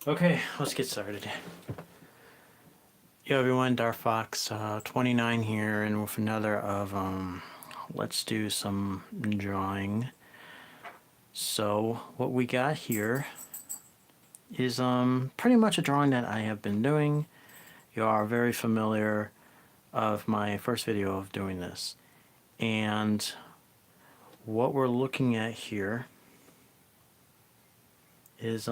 Okay, let's get started. Yo everyone, Dark Fox 29 here, and with another of let's do some drawing. So what we got here is pretty much a drawing that I have been doing. You are very familiar of my first video of doing this. And what we're looking at here is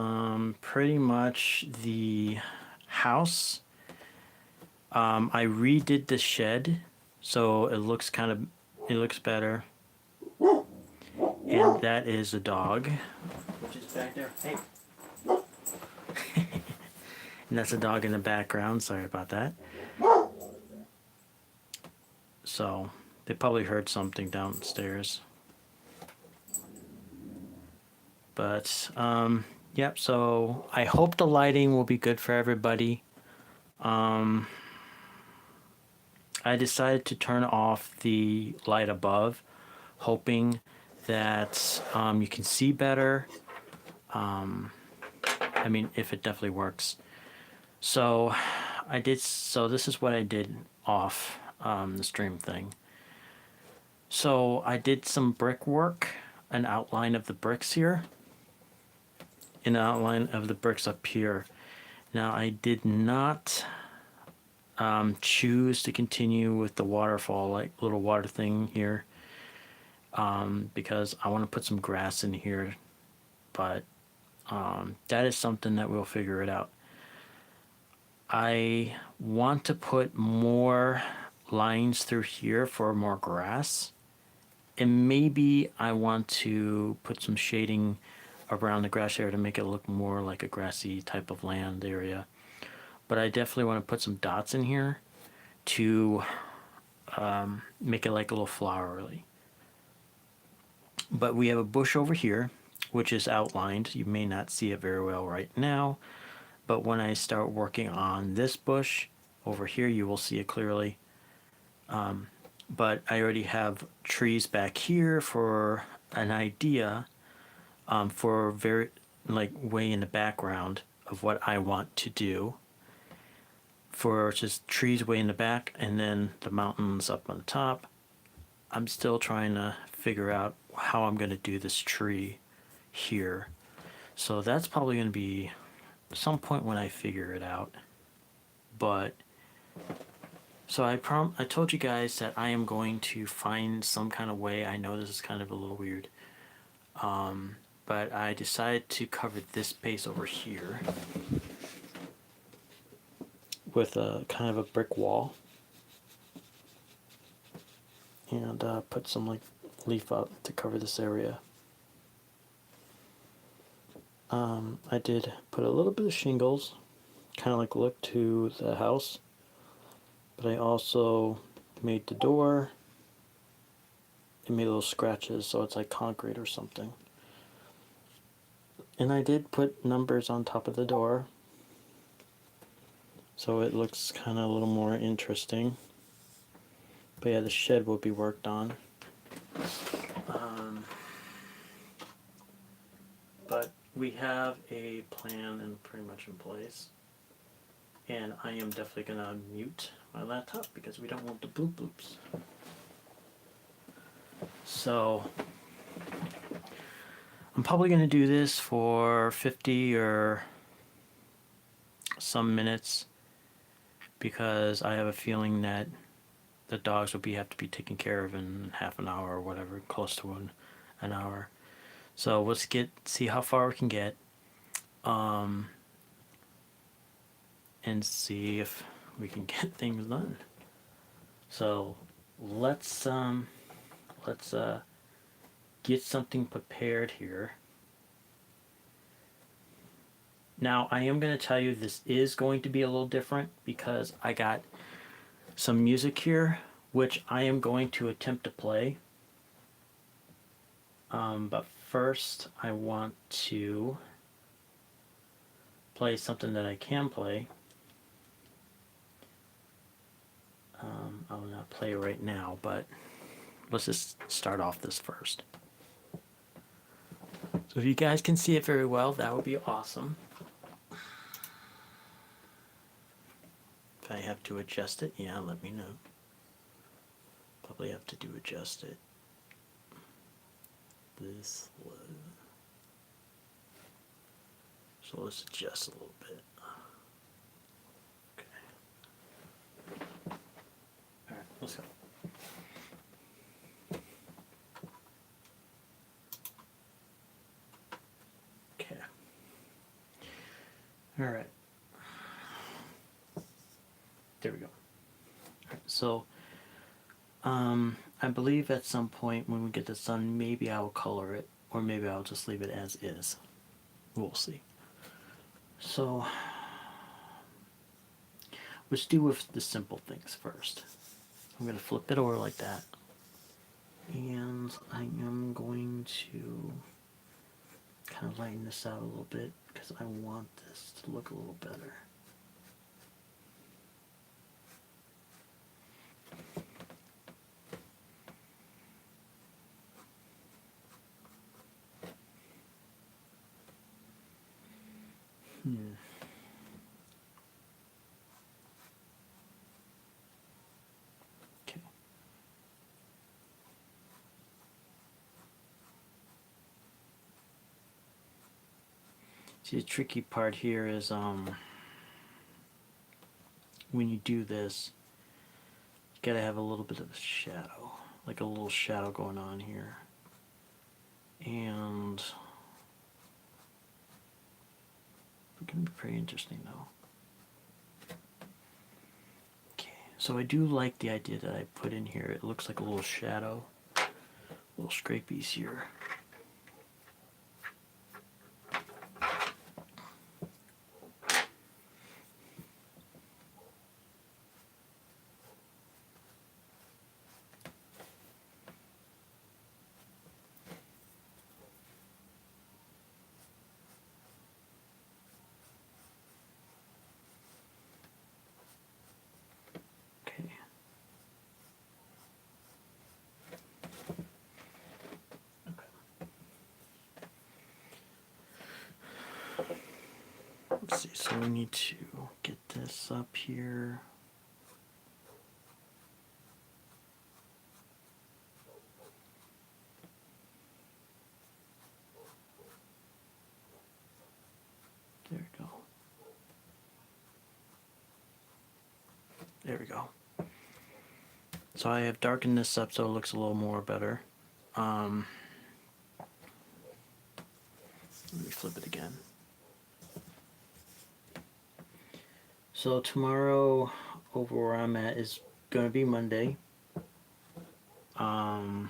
pretty much the house. I redid the shed, so it looks better. And that is a dog, which is back there. Hey. And that's a dog in the background. Sorry about that. So they probably heard something downstairs. But yep. So I hope the lighting will be good for everybody. I decided to turn off the light above, hoping that you can see better. I mean, if it definitely works. So this is what I did off the stream thing. So I did some brickwork, an outline of the bricks here, an outline of the bricks up here. Now I did not choose to continue with the waterfall, like little water thing here, because I want to put some grass in here, but that is something that we'll figure it out. I want to put more lines through here for more grass, and maybe I want to put some shading around the grass area to make it look more like a grassy type of land area. But I definitely want to put some dots in here to make it like a little flowery. But we have a bush over here, which is outlined. You may not see it very well right now, but when I start working on this bush over here, you will see it clearly. But I already have trees back here for an idea, for very way in the background of what I want to do. For just trees way in the back and then the mountains up on the top. I'm still trying to figure out how I'm going to do this tree here. So that's probably going to be some point when I figure it out. But so I told you guys that I am going to find some kind of way. I know this is kind of a little weird. But I decided to cover this space over here with a kind of a brick wall, and put some leaf up to cover this area. I did put a little bit of shingles, kind of look to the house, but I also made the door and made little scratches, so it's like concrete or something. And I did put numbers on top of the door, so it looks kind of a little more interesting. But yeah, the shed will be worked on. But we have a plan pretty much in place. And I am definitely going to mute my laptop because we don't want the bloop bloops. So I'm probably going to do this for 50 or some minutes, because I have a feeling that the dogs will have to be taken care of in half an hour or whatever, close to an hour. So let's see how far we can get, and see if we can get things done. So let's get something prepared here. Now, I am going to tell you this is going to be a little different because I got some music here, which I am going to attempt to play. But first, I want to play something that I can play. I will not play right now, but let's just start off this first. So if you guys can see it very well, that would be awesome. If I have to adjust it, yeah, let me know. Probably have to adjust it. This was... So let's adjust a little bit. Okay. Alright, let's go. Okay. Alright. There we go. Alright, so I believe at some point when we get this done, maybe I will color it, or maybe I'll just leave it as is. We'll see. So let's do with the simple things first. I'm going to flip it over like that. And I am going to kind of lighten this out a little bit because I want this to look a little better. Okay. See, the tricky part here is when you do this, you gotta have a little bit of a shadow, like a little shadow going on here. And it's gonna be pretty interesting though. Okay, so I do like the idea that I put in here. It looks like a little shadow, little scrapies here. Okay. Let's see, so we need to get this up here. There we go. There we go. So I have darkened this up so it looks a little more better. Let me flip it again. So tomorrow, over where I'm at, is going to be Monday. I'm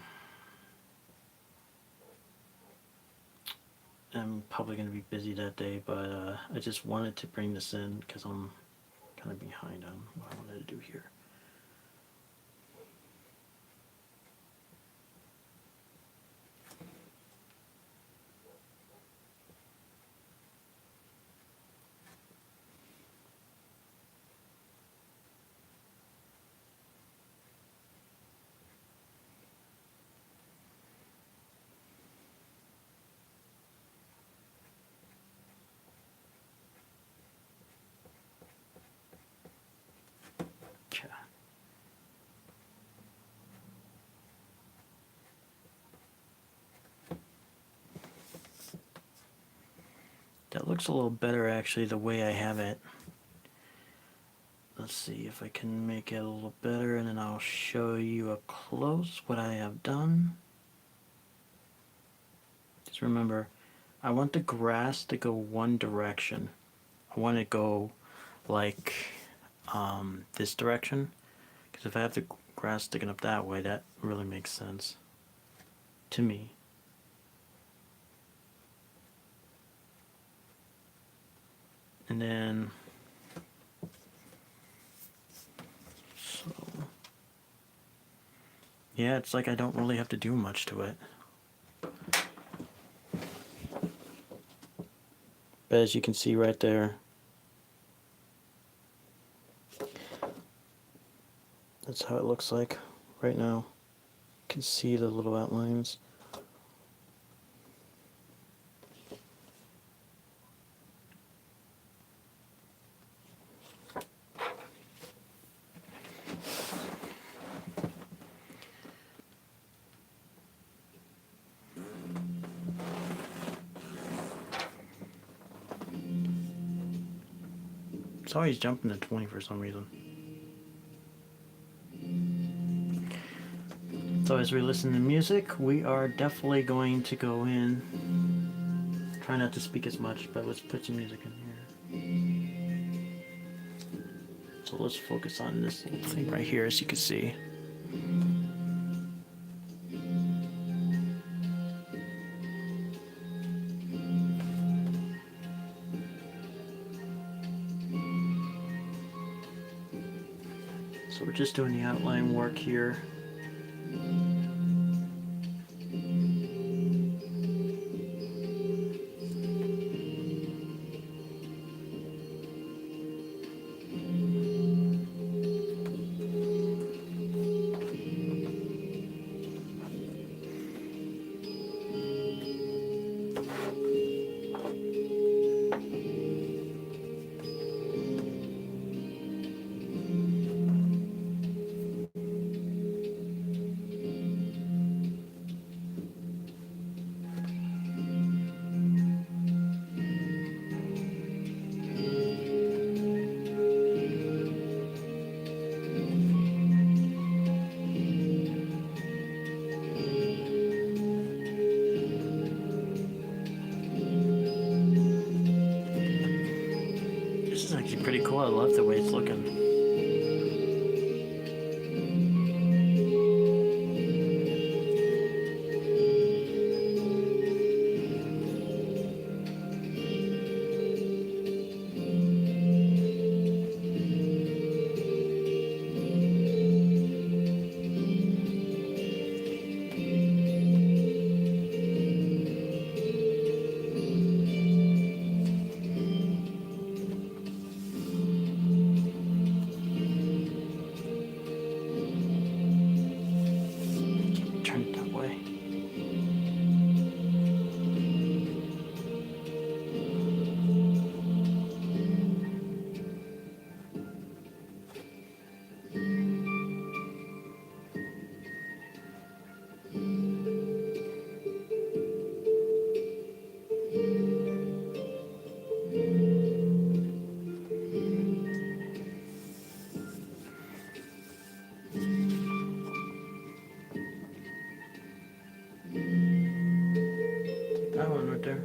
probably going to be busy that day, but I just wanted to bring this in because I'm kind of behind on what I wanted to do here. That looks a little better actually the way I have it. Let's see if I can make it a little better and then I'll show you up close what I have done. Just remember, I want the grass to go one direction. I want it to go like this direction, because if I have the grass sticking up that way, that really makes sense to me. And then so yeah, it's like I don't really have to do much to it. But as you can see right there, that's how it looks like right now. You can see the little outlines. It's always jumping to 20 for some reason. So as we listen to music, we are definitely going to go in. Try not to speak as much, but let's put some music in here. So let's focus on this little thing right here, as you can see. So we're just doing the outline work here. This is actually pretty cool. I love the way it's looking. Turn it that way. That one right there.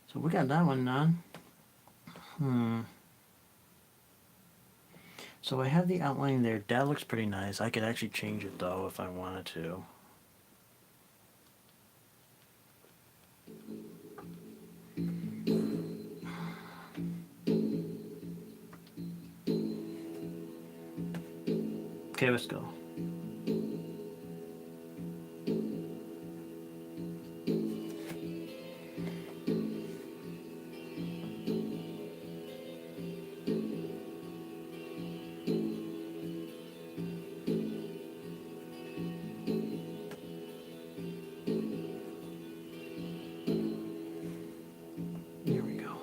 So we got that one done. So I have the outline there. That looks pretty nice. I could actually change it though if I wanted to. Okay, let's go. Here we go.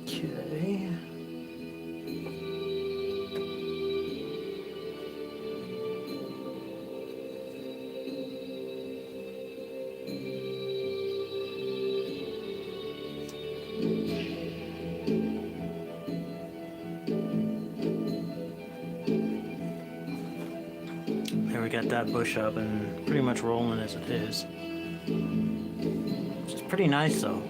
Okay. got that bush up and pretty much rolling as it is. Which is pretty nice though.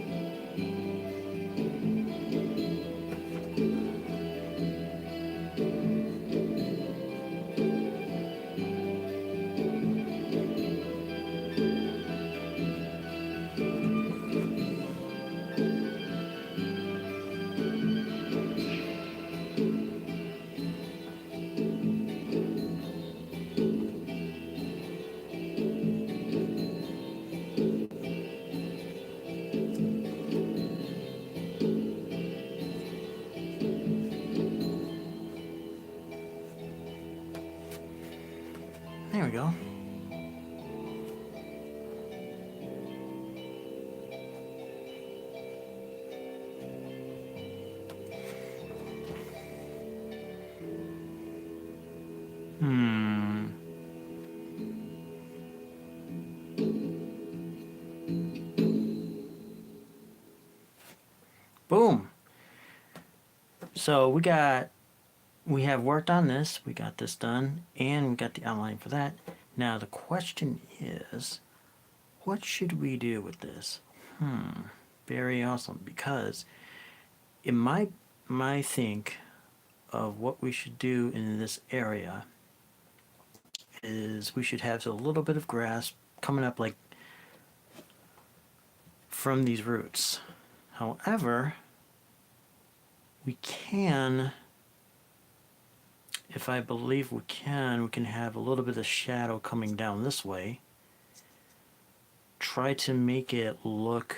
There we go. Boom. So we have worked on this, we got this done, and we got the outline for that. Now the question is, what should we do with this? Very awesome, because in my think of what we should do in this area is we should have a little bit of grass coming up like from these roots. However, we can, if I believe we can have a little bit of shadow coming down this way. Try to make it look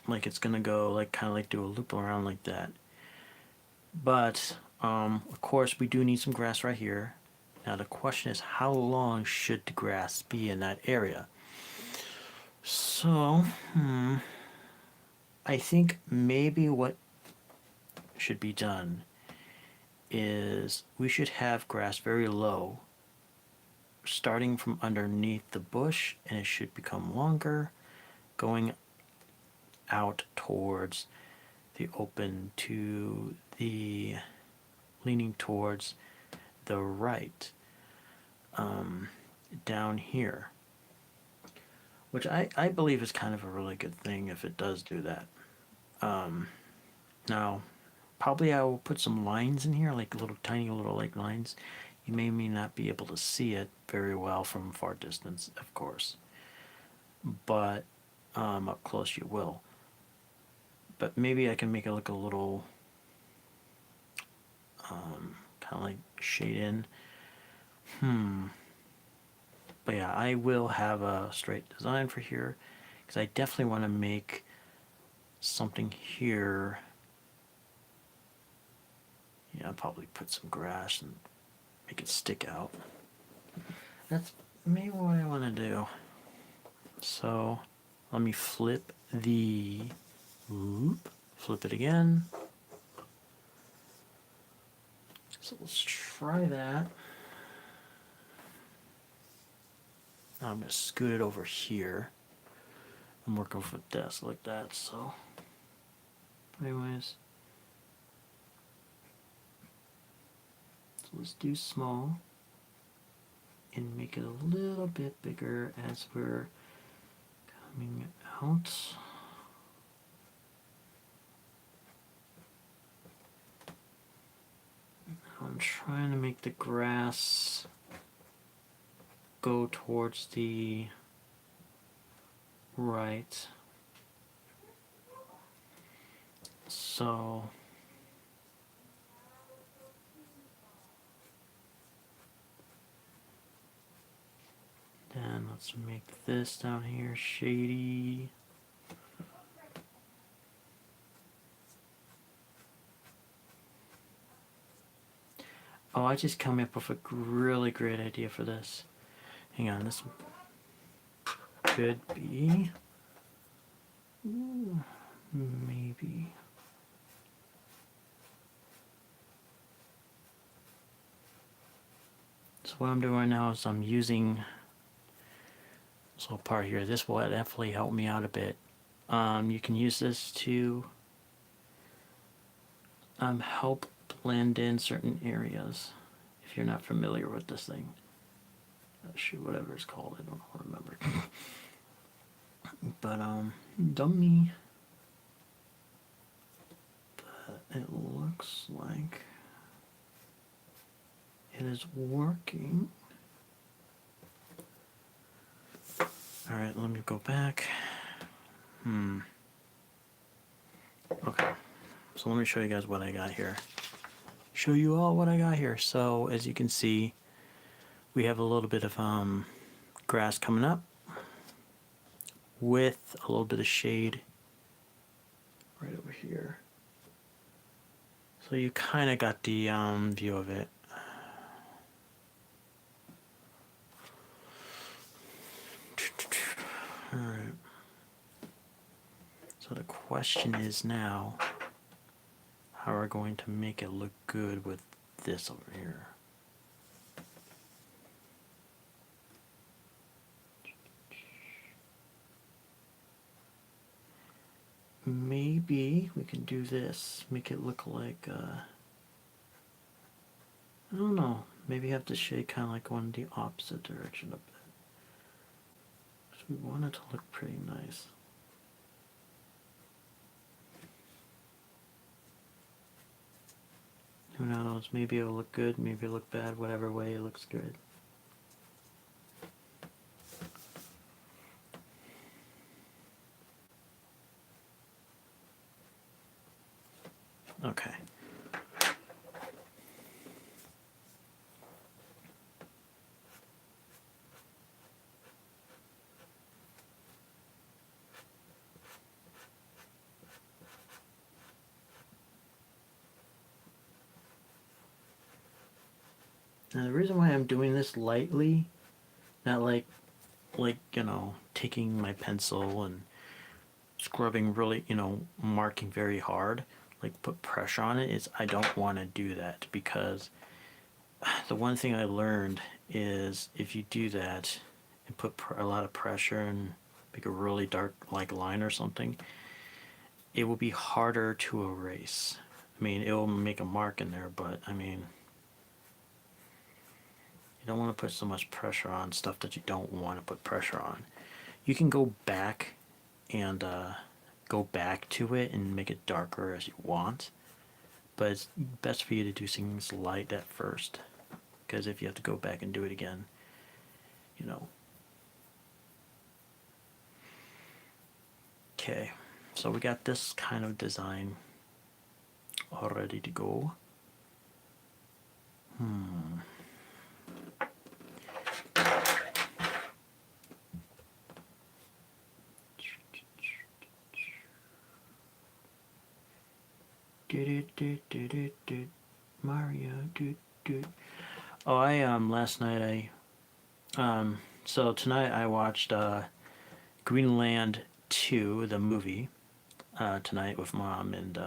like it's gonna go like kind of like do a loop around like that. But of course we do need some grass right here. Now the question is, how long should the grass be in that area? So I think maybe what should be done is we should have grass very low, starting from underneath the bush, and it should become longer, going out towards the open to the leaning towards the right, down here, which I believe is kind of a really good thing if it does do that. Now probably I will put some lines in here, like little tiny little like lines. You may not be able to see it very well from far distance, of course, but up close you will. But maybe I can make it look a little kind of like shade in. But yeah, I will have a straight design for here, because I definitely want to make something here. Yeah, I'll probably put some grass and make it stick out. That's maybe what I want to do. So let me flip it again. So let's try that. Now I'm going to scoot it over here. I'm working with this like that, so anyways. So let's do small and make it a little bit bigger as we're coming out. I'm trying to make the grass go towards the right. So then let's make this down here shady. Oh, I just came up with a really great idea for this. Hang on, this could be, maybe. So what I'm doing right now is I'm using this little part here. This will definitely help me out a bit. You can use this to help blend in certain areas if you're not familiar with this thing. shoot, whatever it's called, I don't remember. But dummy. But it looks like it is working. All right, let me go back. Okay, so let me show you guys what I got here. Show you all what I got here. So as you can see, we have a little bit of grass coming up with a little bit of shade right over here. So you kind of got the view of it. All right. So the question is now, how are we going to make it look good with this over here? Maybe we can do this, make it look like, I don't know, maybe have the shade kind of like going the opposite direction a bit. So we want it to look pretty nice. Who knows, maybe it'll look good, maybe it'll look bad, whatever way it looks good. Okay. Now the reason why I'm doing this lightly, not like you know, taking my pencil and scrubbing really, you know, marking very hard, like put pressure on it, is I don't want to do that, because the one thing I learned is if you do that and put a lot of pressure and make a really dark like line or something, it will be harder to erase. I mean, it will make a mark in there, but I mean, you don't want to put so much pressure on stuff that you don't want to put pressure on. You can go back and go back to it and make it darker as you want, but it's best for you to do things light at first, because if you have to go back and do it again, you know. Okay, so we got this kind of design all ready to go. Mario. Oh, last night so tonight I watched Greenland 2, the movie, tonight with Mom, and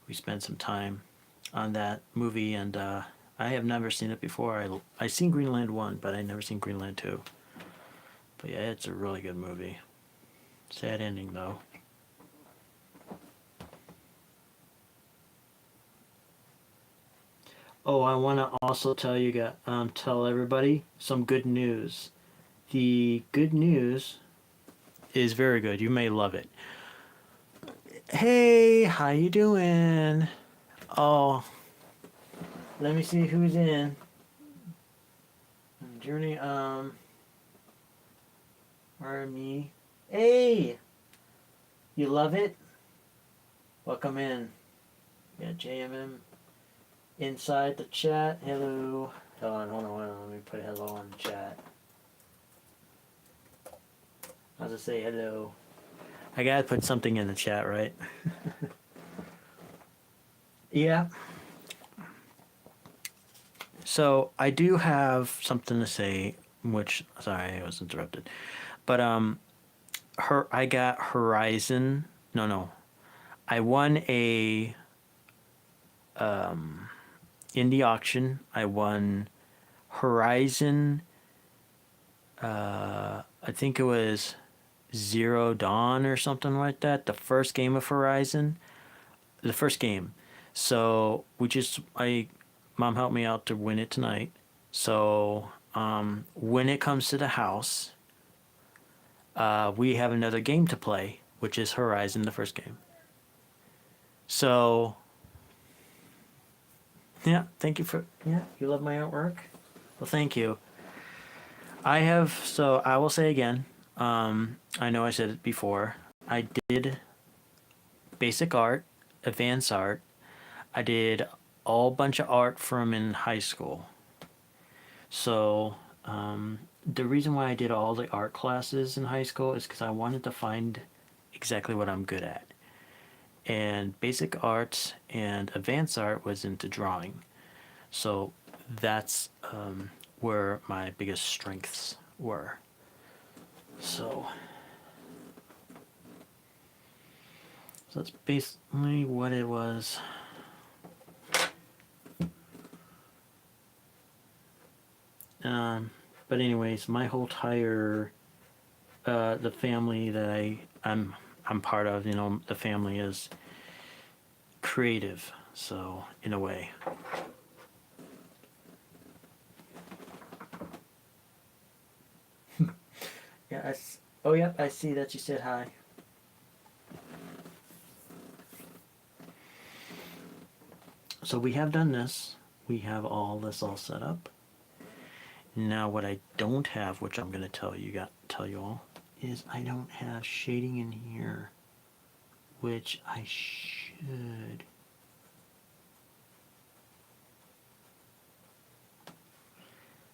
we spent some time on that movie, and I have never seen it before. I seen Greenland 1, but I never seen Greenland 2. But yeah, it's a really good movie. Sad ending though. Oh, I want to also tell everybody some good news. The good news is very good. You may love it. Hey, how you doing? Oh, let me see who's in. Journey, or me. Hey, you love it? Welcome in. We got JMM inside the chat. Hello. Hold on. Let me put hello on the chat. I'll just say hello. I gotta put something in the chat, right? Yeah. So I do have something to say, which, sorry, I was interrupted. But I got Horizon. No. I won a in the auction. I won Horizon. I think it was Zero Dawn or something like that. The first game of Horizon. The first game. So Mom helped me out to win it tonight. So when it comes to the house, we have another game to play, which is Horizon, the first game. So, yeah, thank you for, yeah, you love my artwork? Well, thank you. So I will say again, I know I said it before, I did basic art, advanced art. I did all bunch of art from in high school. So, the reason why I did all the art classes in high school is because I wanted to find exactly what I'm good at. And basic art and advanced art was into drawing. So that's where my biggest strengths were. So that's basically what it was. But anyways, my whole entire the family that I'm part of, the family is creative. So in a way. Yeah. Oh, yep. I see that you said hi. So we have done this. We have all this all set up. Now what I don't have, which I'm going to tell you all, is I don't have shading in here, which I should.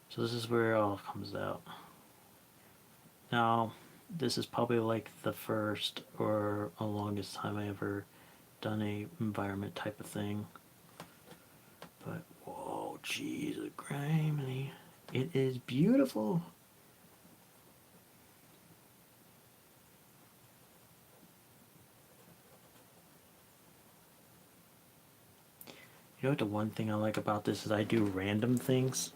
So this is where it all comes out. Now, this is probably like the first or the longest time I ever done a environment type of thing. But whoa, jeez, grimy. It is beautiful. You know what the one thing I like about this is I do random things.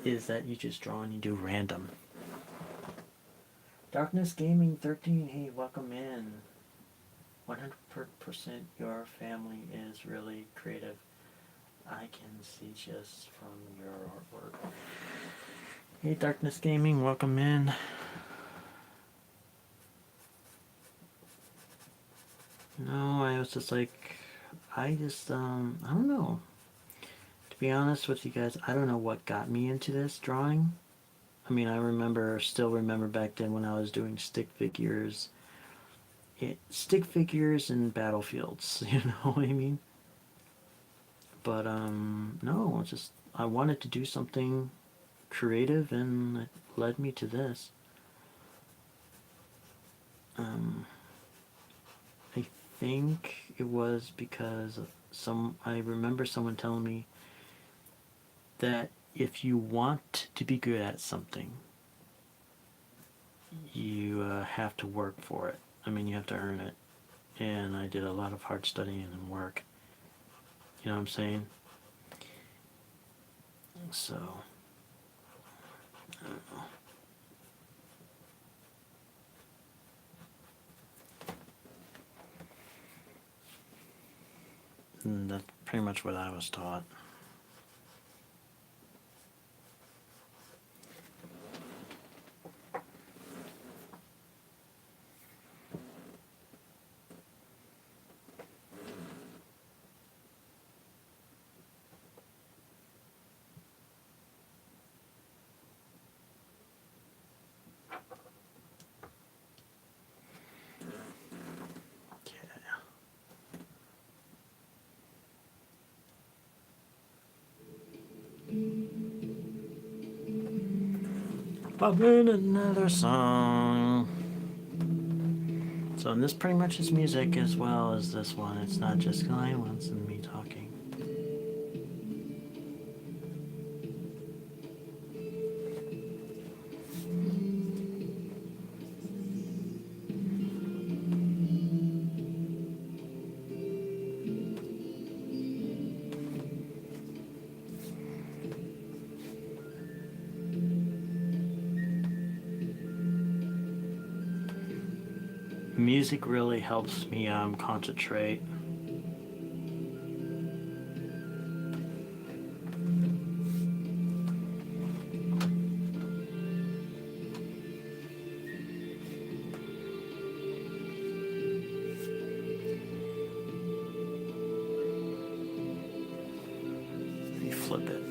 Is that you just draw and you do random. Darkness Gaming 13, hey, welcome in. 100% your family is really creative. I can see just from your artwork. Hey, Darkness Gaming, welcome in. No, I was just like, I don't know. To be honest with you guys, I don't know what got me into this drawing. I mean, still remember back then when I was doing stick figures and battlefields, you know what I mean? But, no, it's just, I wanted to do something creative and it led me to this. I think it was because I remember someone telling me that if you want to be good at something, you have to work for it. I mean, you have to earn it. And I did a lot of hard studying and work. You know what I'm saying? So, I don't know. And that's pretty much what I was taught. Bubbling another song. So, and this pretty much is music as well as this one. It's not just silence and me talking. Music really helps me concentrate. flip it.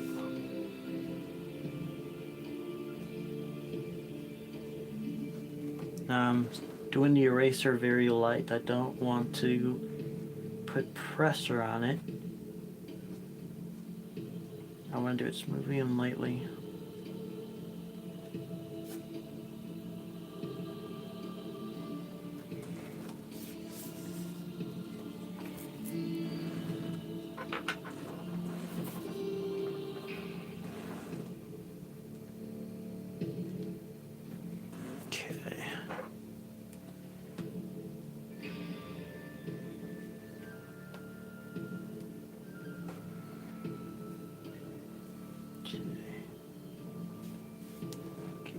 Doing the eraser very light. I don't want to put pressure on it. I want to do it smoothly and lightly.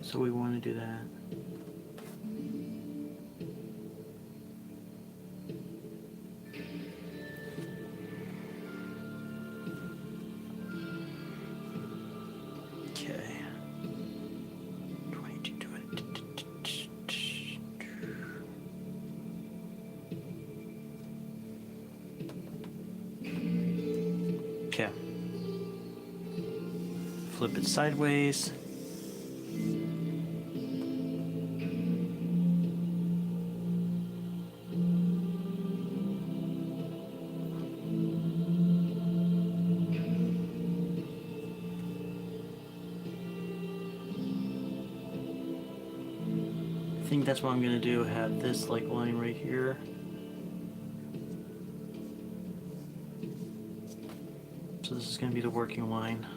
So we want to do that. Okay. 22, 20. Okay. Flip it sideways. I think that's what I'm gonna do. Have this like line right here. So this is gonna be the working line.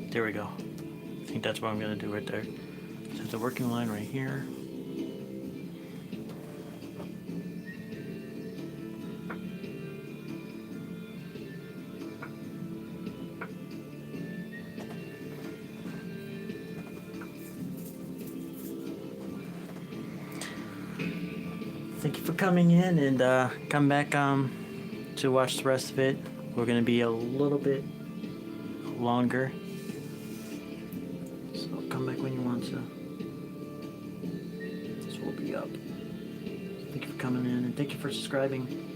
There we go. I think that's what I'm gonna do right there. So the working line right here. Thank you for coming in, and come back to watch the rest of it. We're gonna be a little bit longer, so come back when you want to. This will be up. Thank you for coming in, and thank you for subscribing.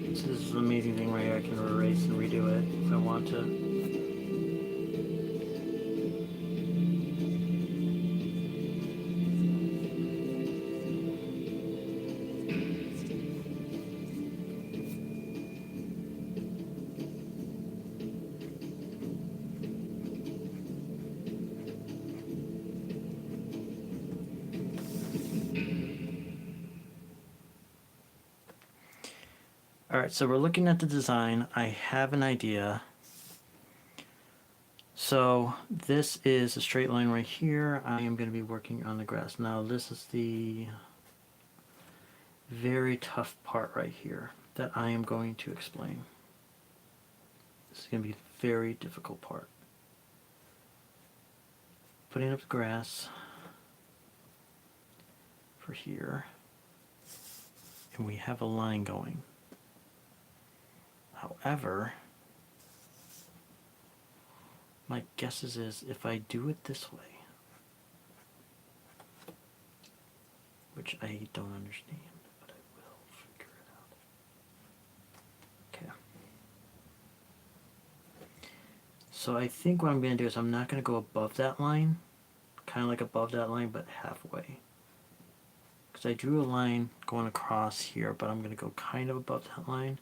This is an amazing thing right here. I can erase and redo it if I want to. Alright, so we're looking at the design. I have an idea. So this is a straight line right here. I am going to be working on the grass. Now this is the very tough part right here that I am going to explain. This is going to be a very difficult part. Putting up the grass for here, and we have a line going. However, my guess is if I do it this way, which I don't understand, but I will figure it out. Okay. So I think what I'm going to do is I'm not going to go above that line, kind of like above that line, but halfway. Because I drew a line going across here, but I'm going to go kind of above that line.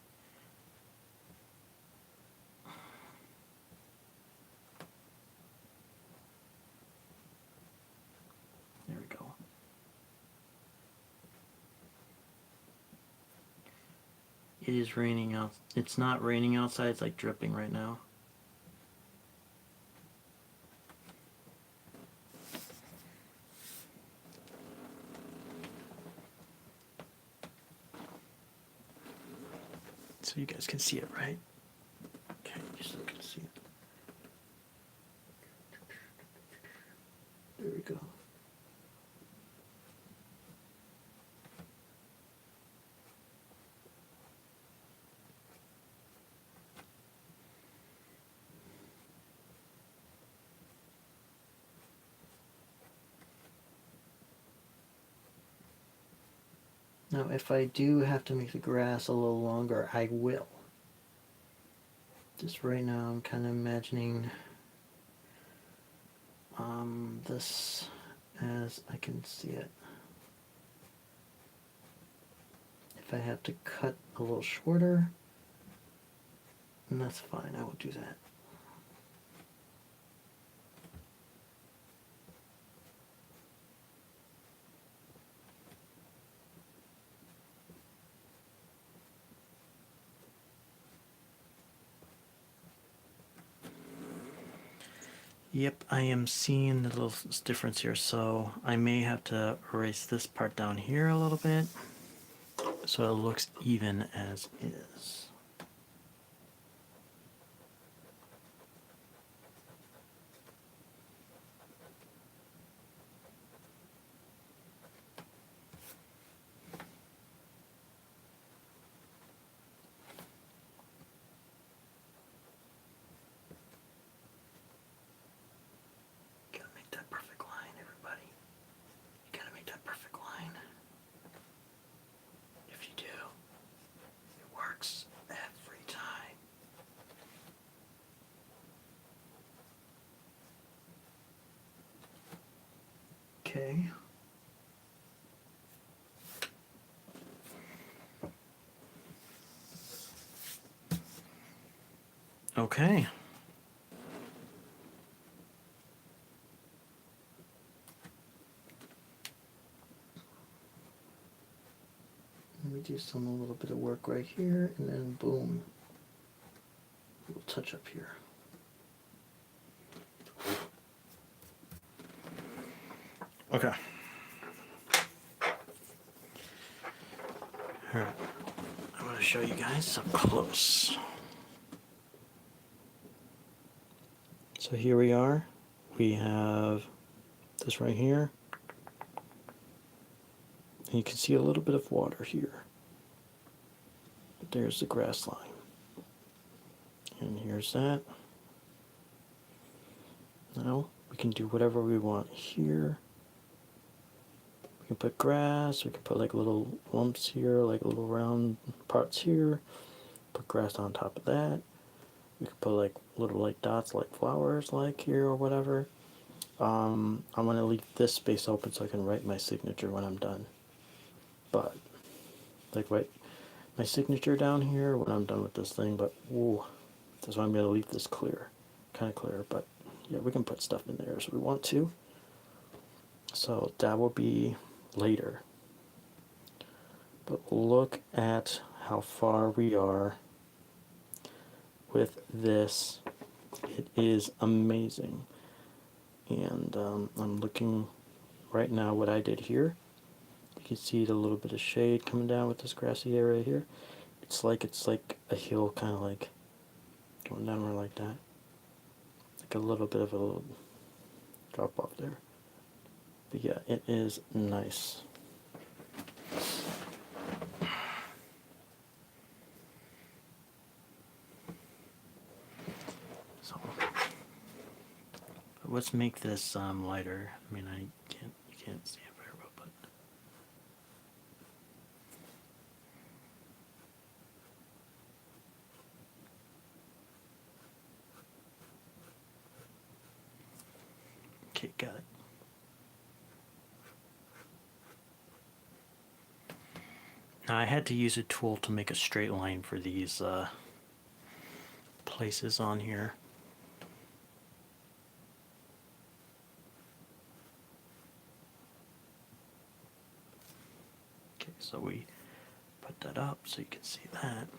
There we go. It is raining out. It's not raining outside, it's like dripping right now. So you guys can see it, right? Okay, you still can see it. There we go. Now, if I do have to make the grass a little longer, I will. Just right now, I'm kind of imagining this as I can see it. If I have to cut a little shorter, then that's fine, I will do that. Yep, I am seeing the little difference here, so I may have to erase this part down here a little bit so it looks even as is. Gotta make that perfect line, everybody. You gotta make that perfect line. If you do, it works every time. Okay. Okay. Let me do a little bit of work right here, and then boom, a little touch up here. Okay. All right. I'm going to show you guys up close. So here we are. We have this right here. And you can see a little bit of water here. But there's the grass line. And here's that. Now we can do whatever we want here. We can put grass, we can put like little lumps here, like little round parts here. Put grass on top of that. We could put like little like dots like flowers like here or whatever. I'm going to leave this space open so I can write my signature when I'm done. But like write my signature down here when I'm done with this thing, but ooh, that's why I'm going to leave this clear. Kind of clear, but yeah, we can put stuff in there as we want to. So that will be later. But look at how far we are with this. It is amazing. And I'm looking right now what I did here. You can see the little bit of shade coming down with this grassy area here. It's like a hill, kind of like going downward like that. Like a little bit of a little drop off there. But yeah, it is nice. So let's make this lighter. I mean, you can't see it very well, but okay, got it. Now I had to use a tool to make a straight line for these places on here. Okay, so we put that up so you can see that.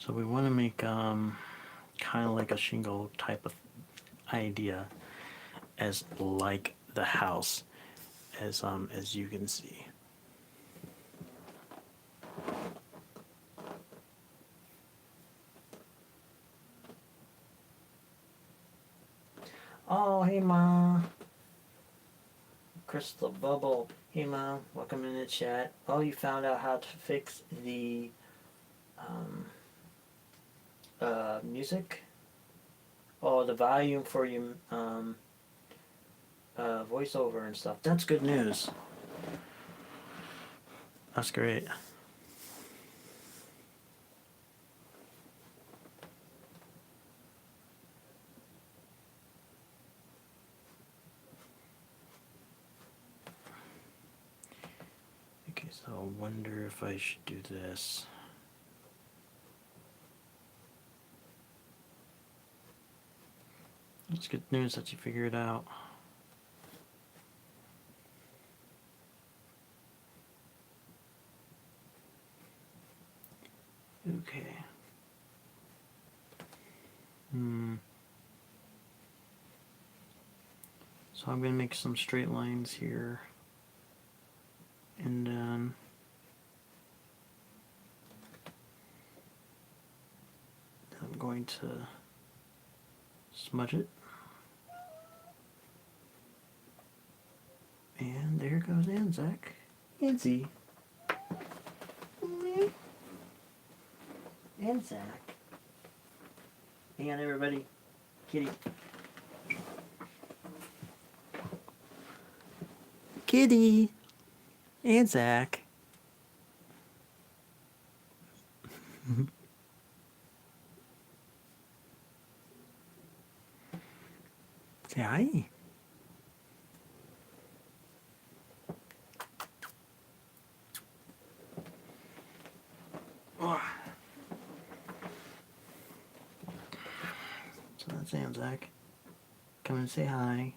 So we want to make kind of like a shingle type of idea, as like the house, as you can see. Oh, hey Ma. Crystal Bubble. Hey Mom, welcome in the chat. Oh, you found out how to fix the music? Oh, the volume for your voiceover and stuff. That's good news. That's great. Okay, so I wonder if I should do this. It's good news that you figured it out. Okay. So I'm going to make some straight lines here. And then I'm going to smudge it. And there goes Anzac. Anzie. Anzac. Hang on, everybody. Kitty. Kitty. Anzac. Say hi. Oh. So that's Anzac. Come and say hi.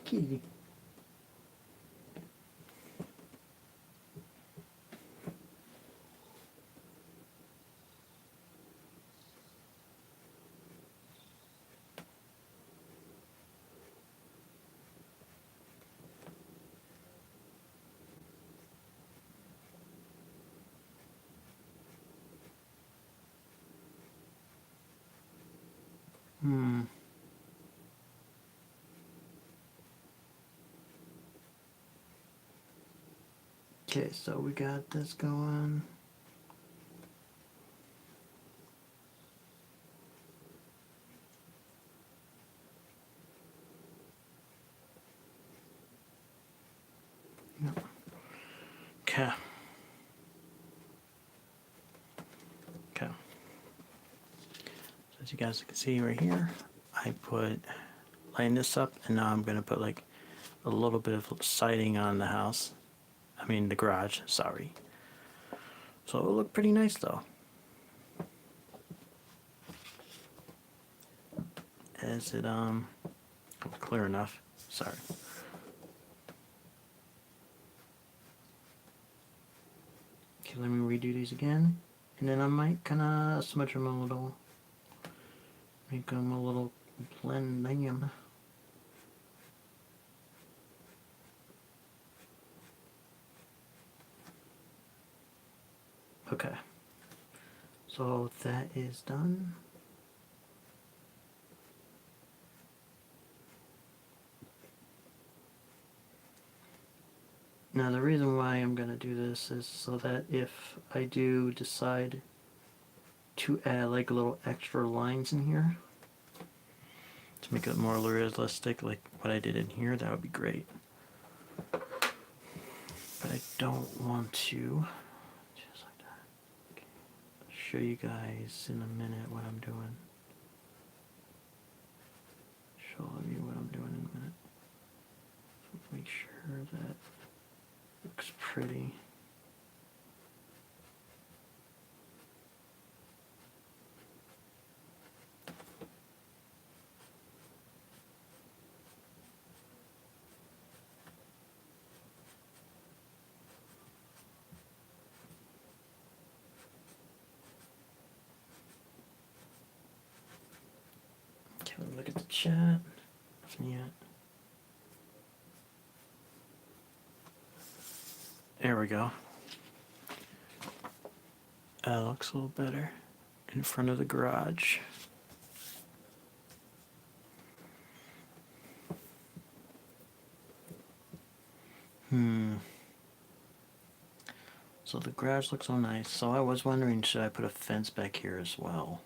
Kitty. Okay, so we got this going. Yep. Okay. Okay. So as you guys can see right here, I line this up, and now I'm going to put like a little bit of siding on the house. I mean the garage, sorry. So it'll look pretty nice though. Is it clear enough? Sorry. Okay, let me redo these again, and then I might kind of smudge them a little, make them a little blending. Okay, so that is done. Now the reason why I'm going to do this is so that if I do decide to add like little extra lines in here to make it more realistic, like what I did in here, that would be great. But I don't want to, just like that. Okay. I'll show you guys in a minute what I'm doing. Show you what I'm doing in a minute. So make sure that looks pretty. Okay, look at the chat. Nothing yet. There we go. Looks a little better in front of the garage. So the garage looks so nice. So I was wondering, should I put a fence back here as well?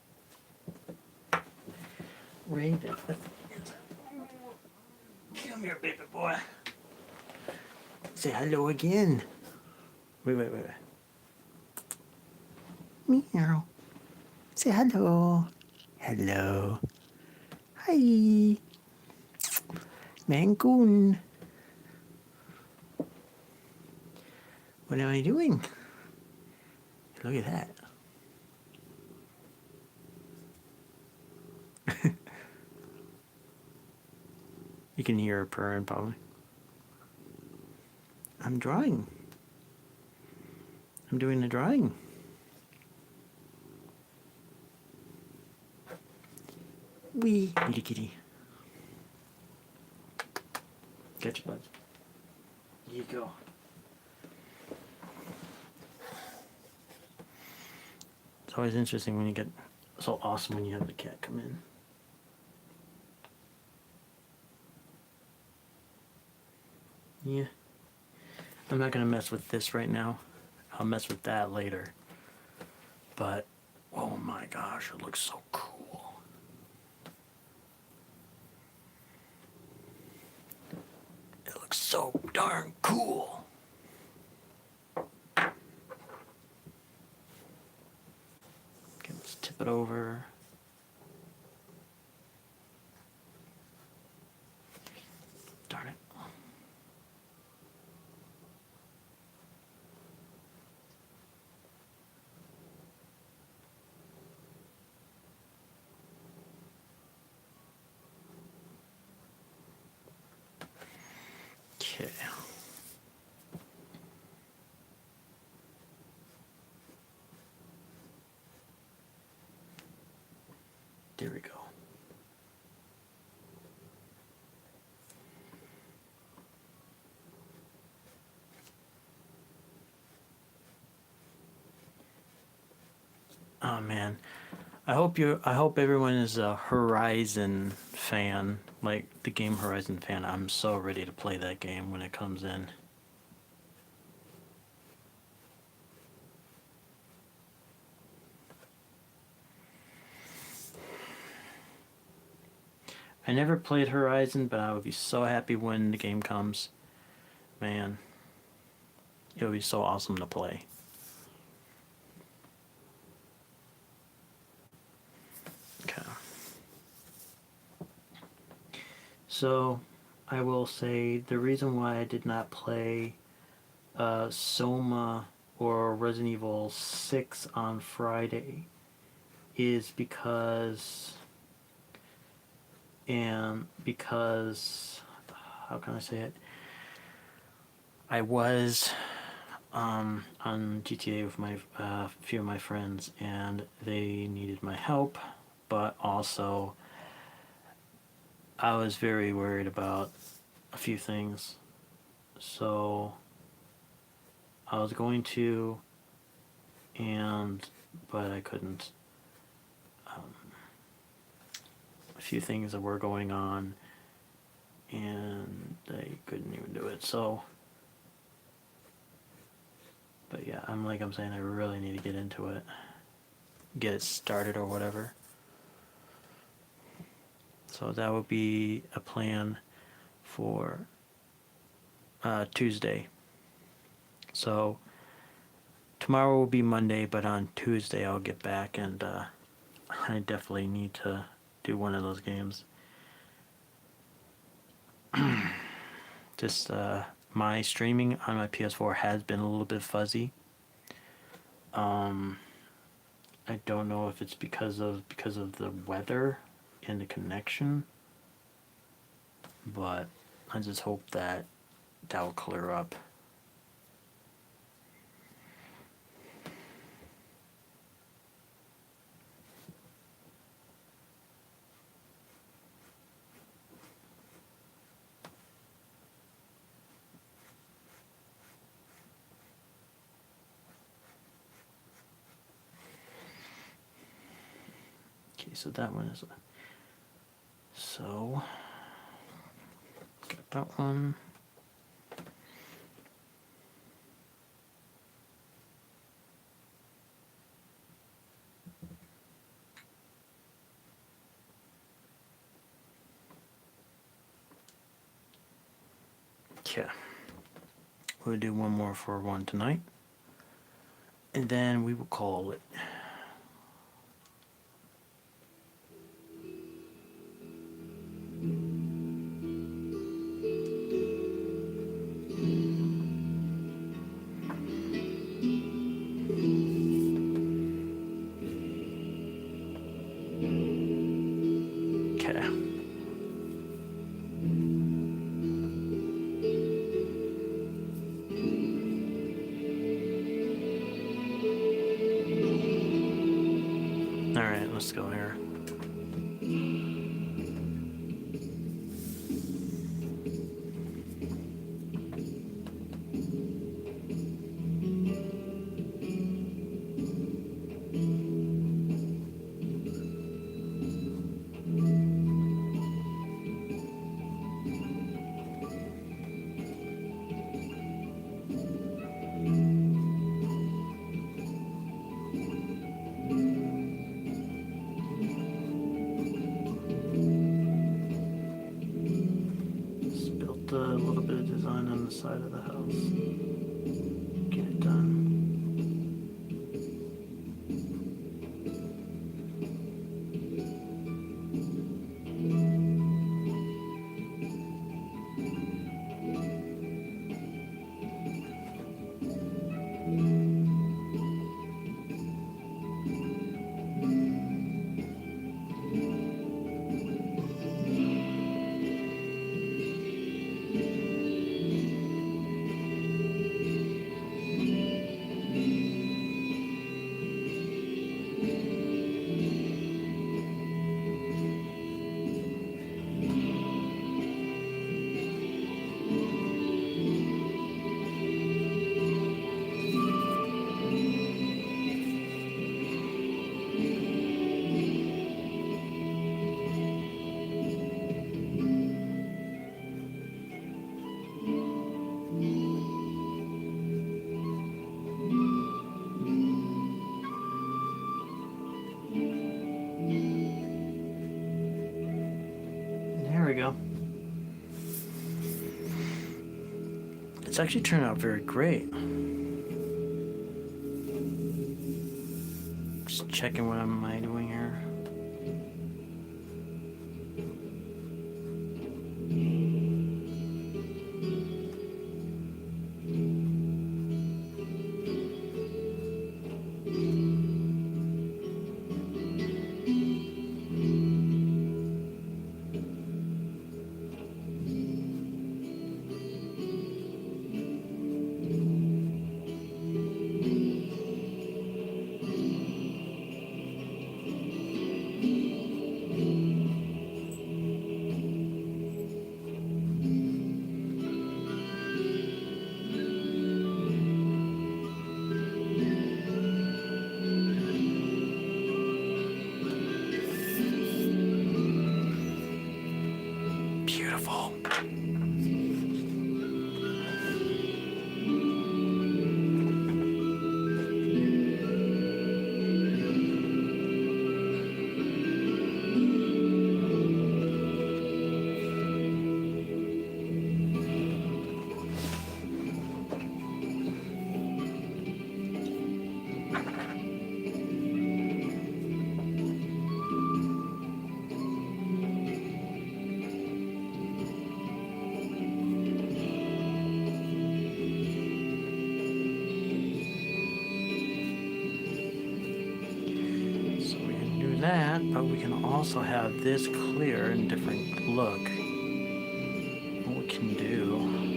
Raven. Come here, baby boy. Say hello again. Wait. Meow. Say hello. Hello. Hi. Mangoon. What am I doing? Look at that. You can hear her purring probably. I'm drawing. I'm doing the drawing. Wee, kitty kitty. Catch your buds. Here you go. It's always interesting when you get so awesome when you have the cat come in. Yeah. I'm not gonna mess with this right now. I'll mess with that later. But, oh my gosh, it looks so cool. It looks so darn cool. Okay, let's tip it over. Darn it. Okay. There we go. Oh man. I hope everyone is a Horizon fan, like the game Horizon fan. I'm so ready to play that game when it comes in. I never played Horizon, but I would be so happy when the game comes. Man, it would be so awesome to play. Okay. So, I will say the reason why I did not play Soma or Resident Evil 6 on Friday is because how can I say it? I was on GTA with my few of my friends, and they needed my help, but also I was very worried about a few things. So I was going to, but I couldn't. A few things that were going on, and I couldn't even do it. So, but yeah, I'm saying I really need to get into it, get it started or whatever. So that would be a plan for Tuesday. So tomorrow will be Monday, but on Tuesday I'll get back, and I definitely need to do one of those games. Just My streaming on my PS4 has been a little bit fuzzy. I don't know if it's because of the weather and the connection, but I just hope that will clear up. Okay, so that one is so got that one. Okay, we'll do one more for one tonight, and then we will call it. Okay. All right, let's go here. Built a little bit of design on the side of the house. Get it done. There we go. It's actually turned out very great. Just checking what am I doing here. that, but we can also have this clear and different look. What we can do...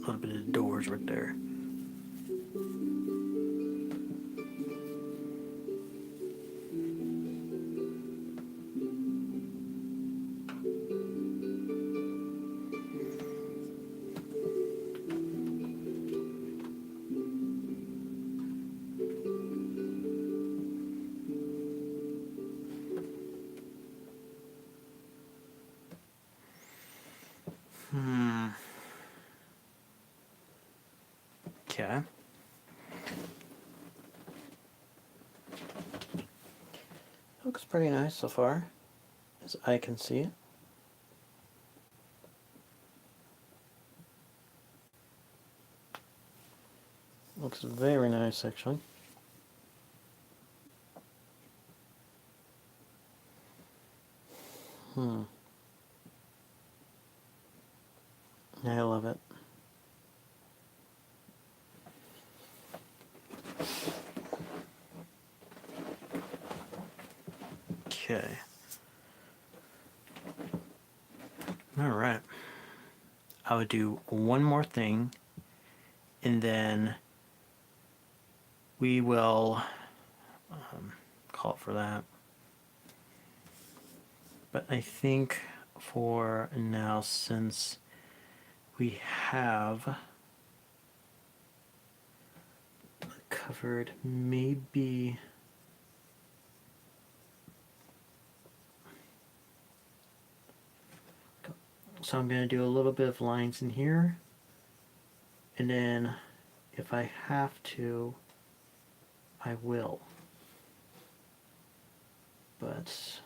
A little bit of the doors right there. Okay. Looks pretty nice so far, as I can see it. Looks very nice, actually. I love it. Okay. Alright. I would do one more thing, and then we will call for that. But I think for now, since we have covered maybe so I'm going to do a little bit of lines in here, and then if I have to, I will. But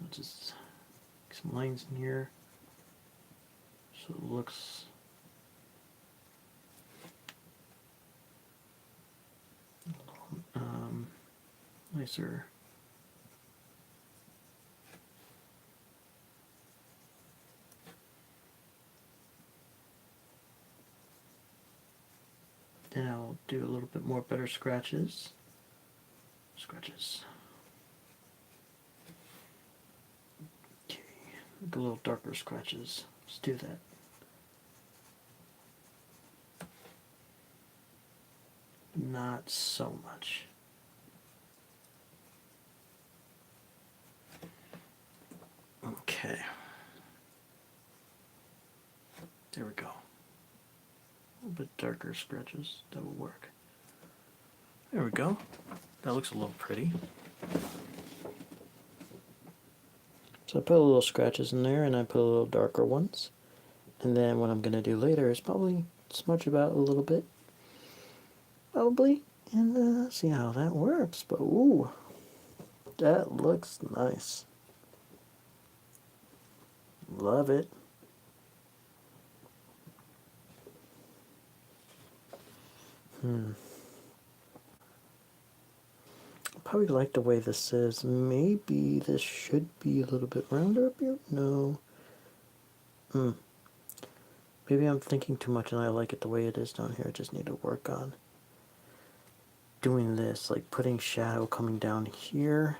I'll just make some lines in here so it looks nicer. Then I'll do a little bit more better scratches. Okay, a little darker scratches. Let's do that. Not so much. Okay. There we go. A little bit darker scratches. That will work. There we go. That looks a little pretty. So I put a little scratches in there, and I put a little darker ones. And then what I'm going to do later is probably smudge about a little bit. Probably. And see how that works. But ooh, that looks nice. Love it. Probably like the way this is. Maybe this should be a little bit rounder up here. No. Maybe I'm thinking too much and I like it the way it is down here. I just need to work on doing this, like putting shadow coming down here.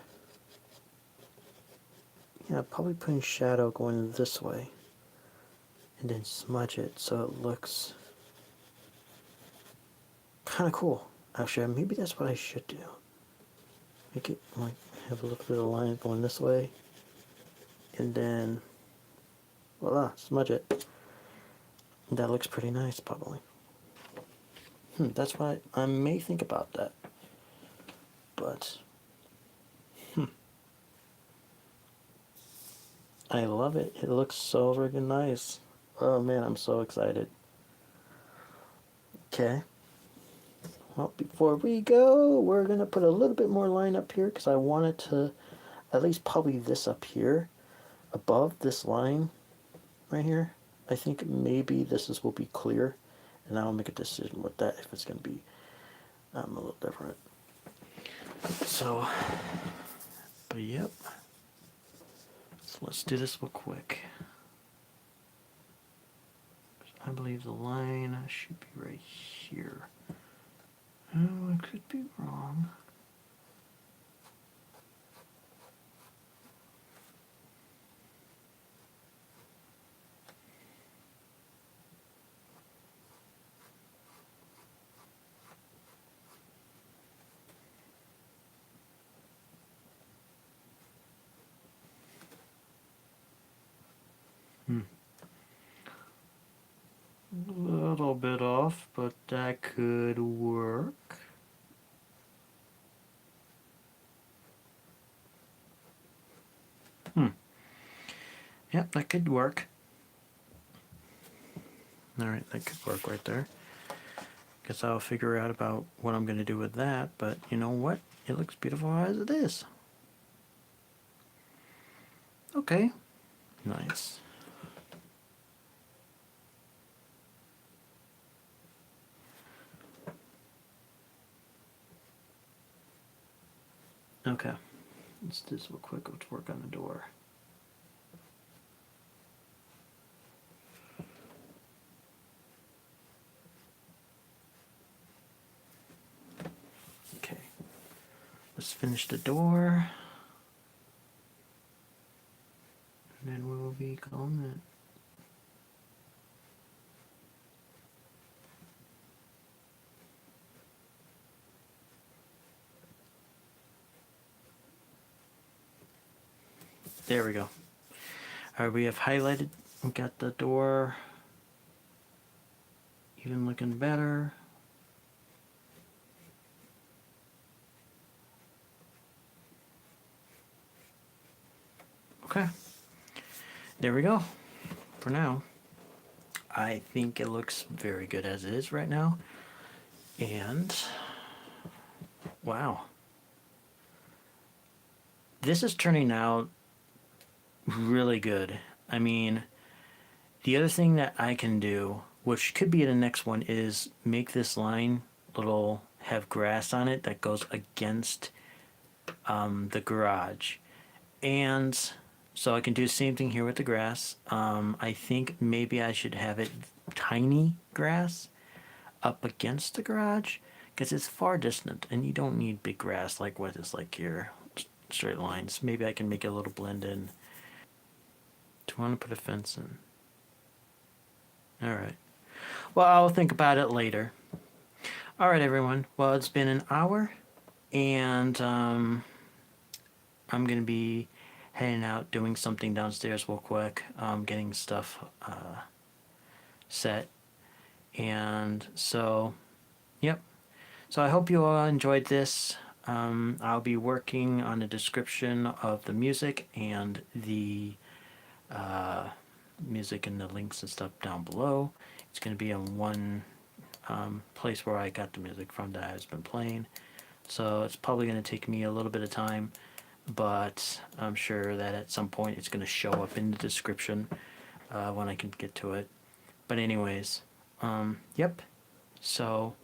Yeah, probably putting shadow going this way. And then smudge it so it looks kind of cool. Actually, maybe that's what I should do. Make it like have a little bit of line going this way. and then voila, smudge it. That looks pretty nice, probably. That's why I may think about that. But I love it. It looks so friggin' nice. Oh man, I'm so excited. Okay. Well, before we go, we're gonna put a little bit more line up here because I wanted to, at least probably this up here, above this line right here. I think maybe will be clear, and I'll make a decision with that if it's gonna be a little different. So, but yep. So let's do this real quick. I believe the line should be right here. Oh, I could be wrong. A little bit off, but that could work. Yep, that could work. Alright, that could work right there. Guess I'll figure out about what I'm going to do with that, but you know what? It looks beautiful as it is. Okay. Nice. Okay. Let's do this real quick. Let's work on the door. Okay. Let's finish the door. And then we'll be calling it. There we go. Alright, we have highlighted. We got the door even looking better. Okay. There we go. For now. I think it looks very good as it is right now. And wow. This is turning out really good. I mean, the other thing that I can do, which could be the next one, is make this line have grass on it that goes against the garage. And so I can do the same thing here with the grass. I think maybe I should have it tiny grass up against the garage because it's far distant and you don't need big grass like what is like here. Straight lines. Maybe I can make it a little blend in. Do you want to put a fence in? Alright. Well, I'll think about it later. Alright, everyone. Well, it's been an hour, and I'm going to be heading out, doing something downstairs real quick, getting stuff set. And so, yep. So I hope you all enjoyed this. I'll be working on the description of the music and the music and the links and stuff down below. It's going to be in one place where I got the music from that I've been playing. So it's probably going to take me a little bit of time, but I'm sure that at some point it's going to show up in the description when I can get to it. But anyways, yep. So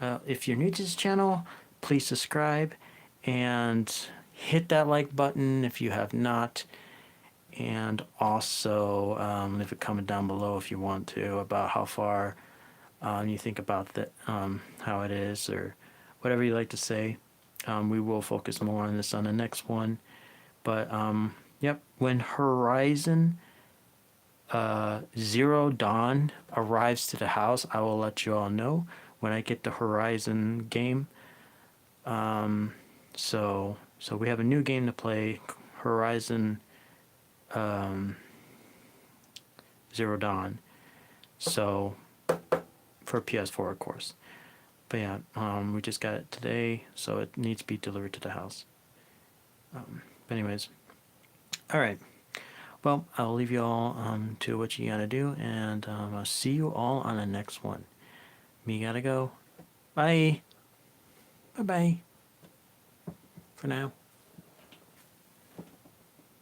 if you're new to this channel, please subscribe and hit that like button if you have not. And also leave a comment down below if you want to about how far you think about how it is, or whatever you like to say. We will focus more on this on the next one. But yep, when Horizon Zero Dawn arrives to the house, I will let you all know when I get the Horizon game. So we have a new game to play, Horizon Zero Dawn. So for PS4, of course. But yeah, we just got it today, so it needs to be delivered to the house. But anyways, all right. Well, I'll leave you all to what you gotta do, and I'll see you all on the next one. Me gotta go. Bye. Bye-bye. For now.